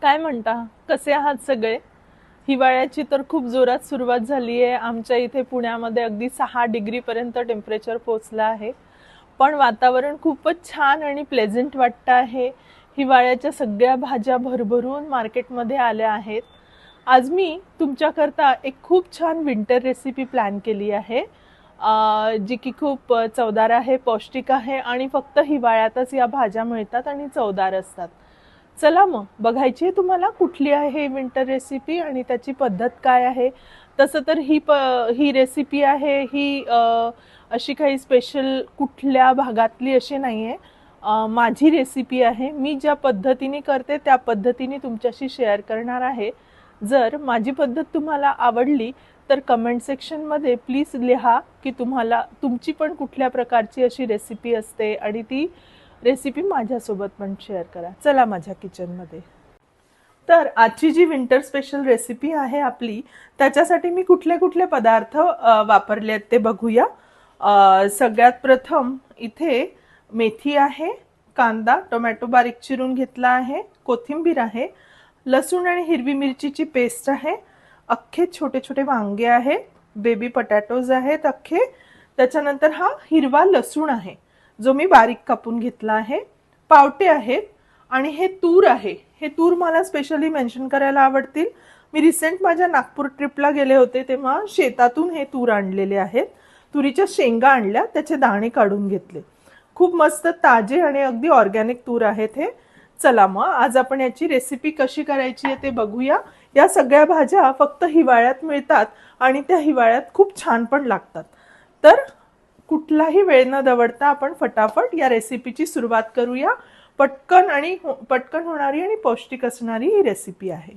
काय म्हणता, कसे आहात सगळे? हिवाळ्याची तर खूप जोरात सुरुवात झाली आहे. आमच्या इथे पुण्यामध्ये अगदी 6 डिग्री पर्यंत टेम्परेचर पोहोचलं आहे. पण वातावरण खूपच छान आणि प्लेझंट वाटतं आहे. हिवाळ्याच्या सगळ्या भाज्या भरभरून मार्केटमध्ये आल्या आहेत. आज मी तुमच्याकरता एक खूप छान विंटर रेसिपी प्लॅन केली आहे, जी की खूप चवदार आहे, पौष्टिक आहे आणि फक्त हिवाळ्यातच या भाज्या मिळतात आणि चवदार असतात. चला मग बघायची आहे तुम्हाला कुठली आहे विंटर रेसिपी आणि त्याची पद्धत काय आहे. तसं तर ही रेसिपी आहे ही अशी काही स्पेशल कुठल्या भागातली अशी नाही आहे. माझी रेसिपी आहे, मी ज्या पद्धतीने करते त्या पद्धतीने तुमच्याशी शेअर करणार आहे. जर माझी पद्धत तुम्हाला आवडली तर कमेंट सेक्शनमध्ये प्लीज लिहा की तुम्हाला तुमची पण कुठल्या प्रकारची अशी रेसिपी असते आणि ती रेसिपी माझ्यासोबत पण शेअर करा. चला माझ्या किचनमध्ये. तर आजची जी विंटर स्पेशल रेसिपी आहे आपली, त्याच्यासाठी मी कुठले कुठले पदार्थ वापरले आहेत ते बघूया. सगळ्यात प्रथम इथे मेथी आहे, कांदा टोमॅटो बारीक चिरून घेतला आहे, कोथिंबीर आहे, लसूण आणि हिरवी मिरचीची पेस्ट आहे, अख्खे छोटे छोटे वांगे आहे, बेबी पटॅटोज आहेत अख्खे, त्याच्यानंतर हा हिरवा लसूण आहे जो मी बारीक कापून घेतला आहे, पावटे आहेत आणि हे तूर आहे. हे तूर मला स्पेशली मेन्शन करायला आवडतील. मी रिसेंट माझ्या नागपूर ट्रिपला गेले होते तेव्हा शेतातून हे तूर आणलेले आहेत. तुरीच्या शेंगा आणल्या, त्याचे दाणे काढून घेतले. खूप मस्त ताजे आणि अगदी ऑर्गॅनिक तूर आहेत हे. चला मग आज आपण याची रेसिपी कशी करायची आहे ते बघूया. या सगळ्या भाज्या फक्त हिवाळ्यात मिळतात आणि त्या हिवाळ्यात खूप छान पण लागतात. तर कुठलाही वेळ न दवडता आपण फटाफट या रेसिपीची सुरुवात करूया. पटकन होणारी आणि पौष्टिक असणारी ही रेसिपी आहे.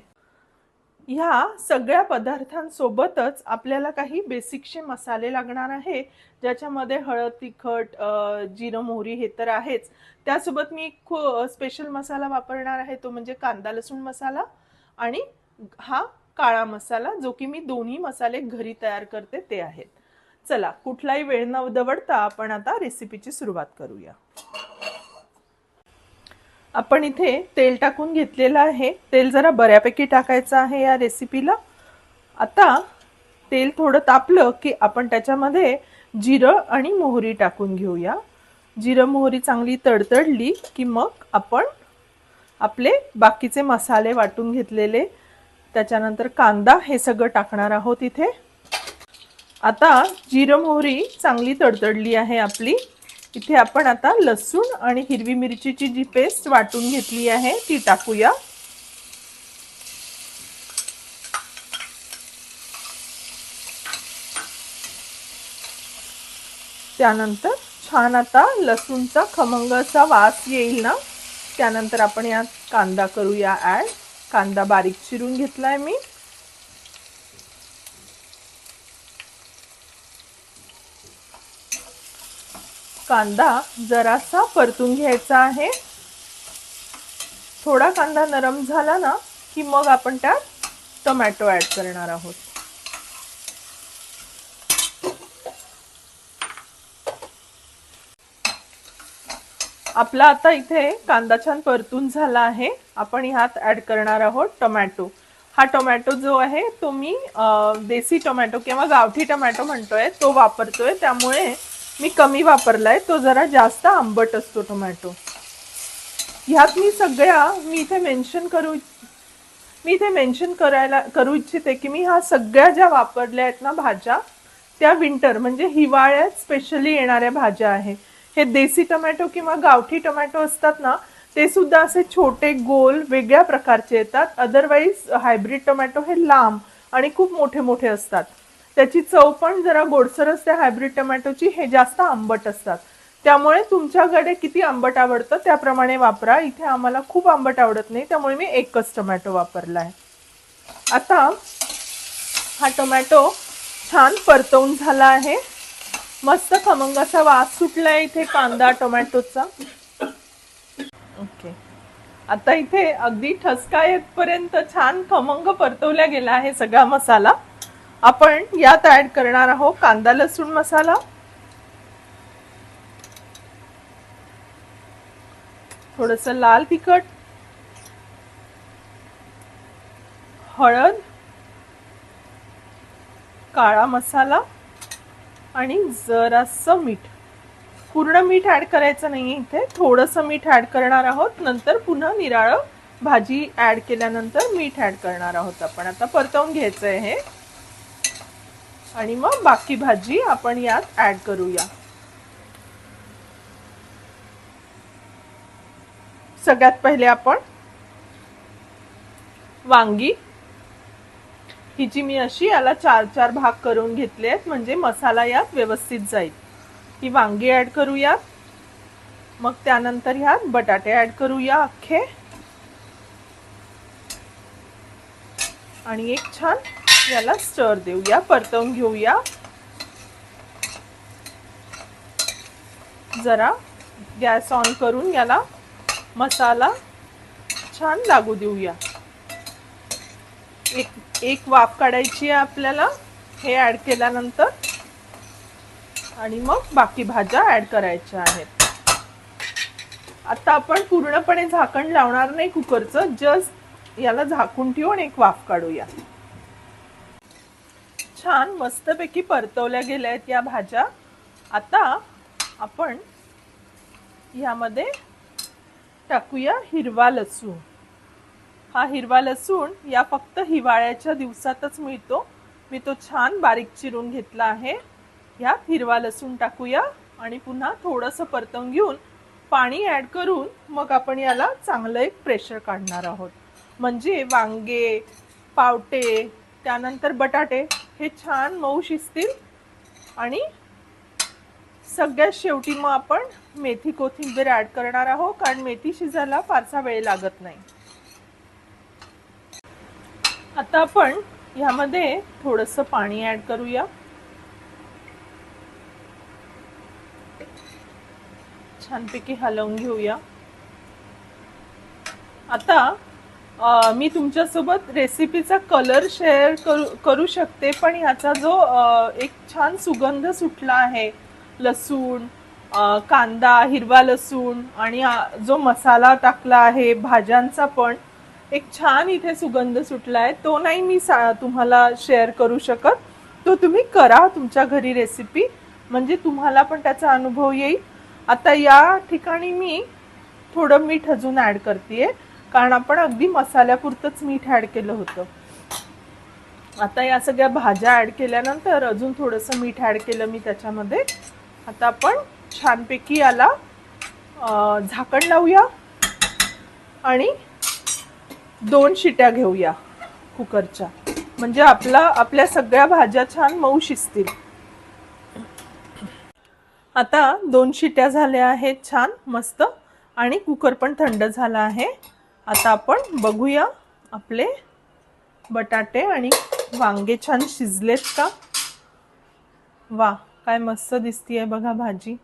ह्या सगळ्या पदार्थांसोबतच आपल्याला काही बेसिकचे मसाले लागणार आहे, ज्याच्यामध्ये हळद, तिखट, जिरं, मोहरी हे तर आहेच. त्यासोबत मी एक स्पेशल मसाला वापरणार आहे, तो म्हणजे कांदा लसूण मसाला आणि हा काळा मसाला, जो की मी दोन्ही मसाले घरी तयार करते ते आहेत. चला कुठलाही वेळ न दवडता आपण आता रेसिपीची सुरुवात करूया. आपण इथे तेल टाकून घेतलेलं आहे. तेल जरा बऱ्यापैकी टाकायचं आहे या रेसिपीला. आता तेल थोडं तापलं की आपण त्याच्यामध्ये जिरं आणि मोहरी टाकून घेऊया. जिरं मोहरी चांगली तडतडली की मग आपण आपले बाकीचे मसाले वाटून घेतलेले, त्याच्यानंतर कांदा हे सगळं टाकणार आहोत इथे. आता जिरं मोहरी चांगली तडतडली आहे आपली. इथे आपण आता लसूण आणि हिरवी मिरचीची जी पेस्ट वाटून घेतली आहे ती टाकूया. त्यानंतर छान आता लसूणचा खमंग असा वास येईल ना, त्यानंतर आपण यात कांदा करूया ॲड. कांदा बारीक चिरून घेतलाय मी. कांदा जरासा परतून घ्यायचा आहे. थोडा कांदा नरम झाला ना की मग आपण त्यात टोमॅटो ॲड करणार आहोत. आपला आता इथे कांदा छान परतून झाला आहे. आपण ह्यात ॲड करणार आहोत टोमॅटो. हा टोमॅटो जो आहे तो मी देसी टोमॅटो किंवा गावठी टोमॅटो म्हणतोय तो वापरतोय, त्यामुळे मी कमी वापरलाय. तो जरा जास्त आंबट असतो टोमॅटो. ह्यात मी इथे मेन्शन करू इच्छिते की मी ह्या सगळ्या ज्या वापरल्या आहेत ना भाज्या, त्या विंटर म्हणजे हिवाळ्यात स्पेशली येणाऱ्या भाज्या आहे. हे देसी टोमॅटो किंवा गावठी टोमॅटो असतात ना, ते सुद्धा असे छोटे गोल वेगळ्या प्रकारचे येतात. अदरवाईज हायब्रिड टोमॅटो हे लांब आणि खूप मोठे मोठे असतात. त्याची चव पण जरा गोडसर असते हायब्रिड टोमॅटोची. हे जास्त आंबट असतात. त्यामुळे तुमच्याकडे किती आंबट आवडतं त्याप्रमाणे वापरा. इथे आम्हाला खूप आंबट आवडत नाही, त्यामुळे मी एकच टोमॅटो वापरला आहे. आता हा टोमॅटो छान परतवून झाला आहे. मस्त खमंग असा वास सुटलाय इथे कांदा टोमॅटोचा. ओके, आता इथे अगदी ठसका येतपर्यंत छान खमंग परतवला गेला आहे सगळा मसाला. आपण यात ॲड करणार आहोत कांदा लसूण मसाला, थोडंसं लाल तिखट, हळद, काळा मसाला आणि जरासं मीठ. पूर्ण मीठ ऍड करायचं नाही, इथे थोडंसं मीठ ऍड करणार आहोत. नंतर पुन्हा निराळं भाजी ऍड केल्यानंतर मीठ ऍड करणार आहोत आपण. आता परतवून घ्यायचं आहे हे आणि मग बाकी भाजी आपण यात ऍड करूया. सगळ्यात पहिले आपण वांगी, ही जी मी अशी याला 4-4 भाग करून घेतले आहेत म्हणजे मसाला यात व्यवस्थित जाईल. ही वांगी ऍड करूयात. मग त्यानंतर ह्यात बटाटे ऍड करूया अख्खे आणि एक छान याला स्टर देऊया, परतवून घेऊया. जरा गॅस ऑन करून याला मसाला छान लागू देऊया. एक वाफ काढायची आहे आपल्याला हे ऍड केल्यानंतर आणि मग बाकी भाज्या ऍड करायच्या आहेत. आता आपण पूर्णपणे झाकण लावणार नाही कुकरचं, जस्ट याला झाकून ठेवून एक वाफ काढूया. छान मस्तपैकी परतवल्या गेल्या आहेत या भाज्या. आता आपण यामध्ये टाकूया हिरवा लसूण. हा हिरवा लसूण या फक्त हिवाळ्याच्या दिवसातच मिळतो. मी तो छान बारीक चिरून घेतला आहे. यात हिरवा लसूण टाकूया आणि पुन्हा थोडंसं परतवून घेऊन पाणी ऍड करून मग आपण याला चांगलं एक प्रेशर काढणार आहोत. म्हणजे वांगे, पावटे, त्यानंतर बटाटे हे छान मऊ शिजतील. आणि सगळ्यात शेवटी मग आपण मेथी कोथिंबीर ऍड करणार आहोत, कारण मेथी शिजायला फारसा वेळ लागत नाही. आता आपण यामध्ये थोडंसं पाणी ऍड करूया. छानपैकी हलवून घेऊया. आता मी तुमच्यासोबत रेसिपीचा कलर शेअर करू शकते, पण ह्याचा जो एक छान सुगंध सुटला आहे, लसूण, कांदा, हिरवा लसूण आणि जो मसाला टाकला आहे भाज्यांचा, पण एक छान इथे सुगंध सुटला आहे. तो नाही मी तुम्हाला शेअर करू शकत. तो तुम्ही करा तुमच्या घरी रेसिपी, म्हणजे तुम्हाला पण त्याचा अनुभव येईल. आता या ठिकाणी मी थोडं मीठ अजून ऍड करतेय, कारण आपण अगदी मसाल्यापुरतंच मीठ ऍड केलं होतं. आता या सगळ्या भाज्या ऍड केल्यानंतर अजून थोडंसं मीठ ऍड केलं मी त्याच्यामध्ये. आता आपण छानपैकी याला झाकण लावूया आणि 2 शिट्या घेऊया कुकरच्या, म्हणजे आपल्या सगळ्या भाज्या छान मऊ शिजतील. आता 2 शिट्या झाल्या आहेत छान मस्त आणि कुकर पण थंड झाला आहे. आता आपण बघूया आपले बटाटे आणि वांगे छान शिजलेत का. वा, काय मस्त दिसतीये बघा भाजी.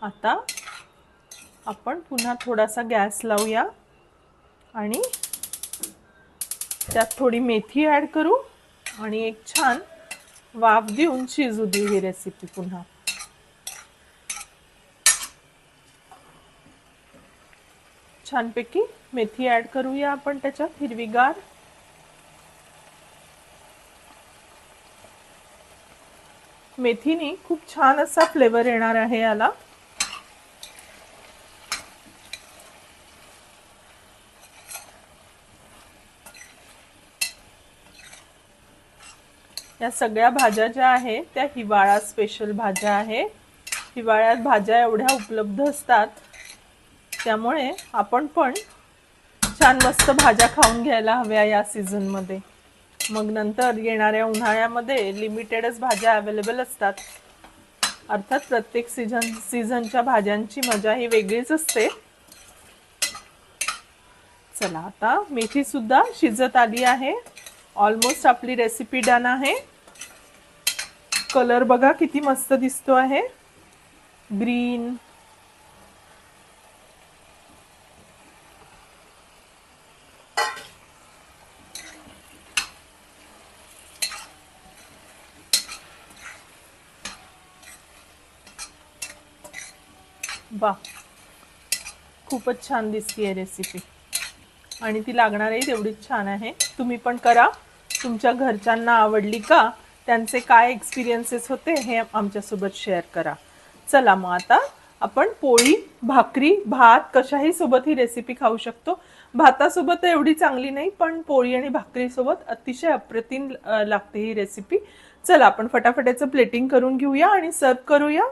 आता आपण पुन्हा थोडासा गॅस लावूया आणि त्यात थोडी मेथी ऍड करू आणि एक छान वाफ देऊन शिजू देऊ ही रेसिपी. पुन्हा छानपैकी मेथी ऍड करूया आपण त्याच्यात हिरवीगार. मेथीने खूप छान असा फ्लेवर येणार आहे याला. या सगळ्या भाज्या ज्या आहेत त्या हिवाळा स्पेशल भाज्या आहेत. हिवाळ्यात भाज्या एवढ्या उपलब्ध असतात, त्यामुळे आपण पण छान मस्त भाज्या खाऊन घ्यायला हव्या या सीझन मध्ये. मग नंतर येणाऱ्या उन्हाळ्यामध्ये लिमिटेडच भाज्या अवेलेबल असतात. अर्थात प्रत्येक सीझनच्या भाज्यांची मजा ही वेगळीच असते. चला, आता मेथी सुद्धा शिजत आली आहे. ऑलमोस्ट आपली रेसिपी डन आहे. कलर बघा किती मस्त दिसतो आहे, ग्रीन. वा, खूपच छान दिसतीये रेसिपी. आणि ती लागणारही तेवढीच छान आहे. तुम्ही पण करा. तुमच्या घरच्यांना आवडली का, त्यांचे काय एक्सपिरियन्सेस होते हे आमच्यासोबत शेअर करा. चला मग आता आपण पोळी, भाकरी, भात कशाही सोबत ही रेसिपी खाऊ शकतो. भातासोबत एवढी चांगली नाही, पण पोळी आणि भाकरीसोबत अतिशय अप्रतिम लागते ही रेसिपी. चला आपण फटाफट याचं प्लेटिंग करून घेऊया आणि सर्व करूया.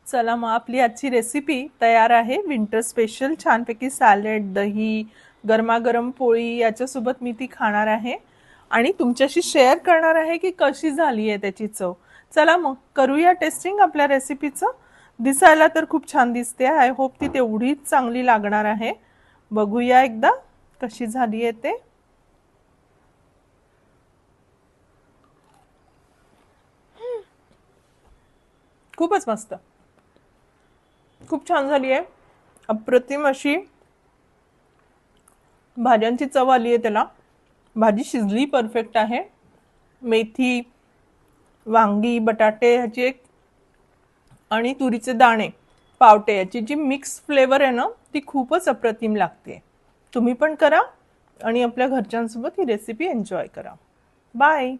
चला मग आपली आजची रेसिपी तयार आहे. विंटर स्पेशल छानपैकी सॅलड, दही, गरमागरम पोळी याच्यासोबत मी ती खाणार आहे आणि तुमच्याशी शेअर करणार आहे की कशी झाली आहे त्याची चव. चला मग करूया टेस्टिंग आपल्या रेसिपीचं. दिसायला तर खूप छान दिसते. आय होप ती तेवढीच चांगली लागणार आहे. बघूया एकदा कशी झाली आहे ते. खूपच मस्त, खूप छान झाली आहे. अप्रतिम अशी भाज्यांची चव आली आहे त्याला. भाजी शिजली परफेक्ट आहे. मेथी, वांगी, बटाटे ह्याची एक आणि तुरीचे दाणे, पावटे याची जी मिक्स फ्लेवर आहे ना, ती खूपच अप्रतिम लागते. तुम्ही पण करा आणि आपल्या घरच्यांसोबत ही रेसिपी एन्जॉय करा. बाय.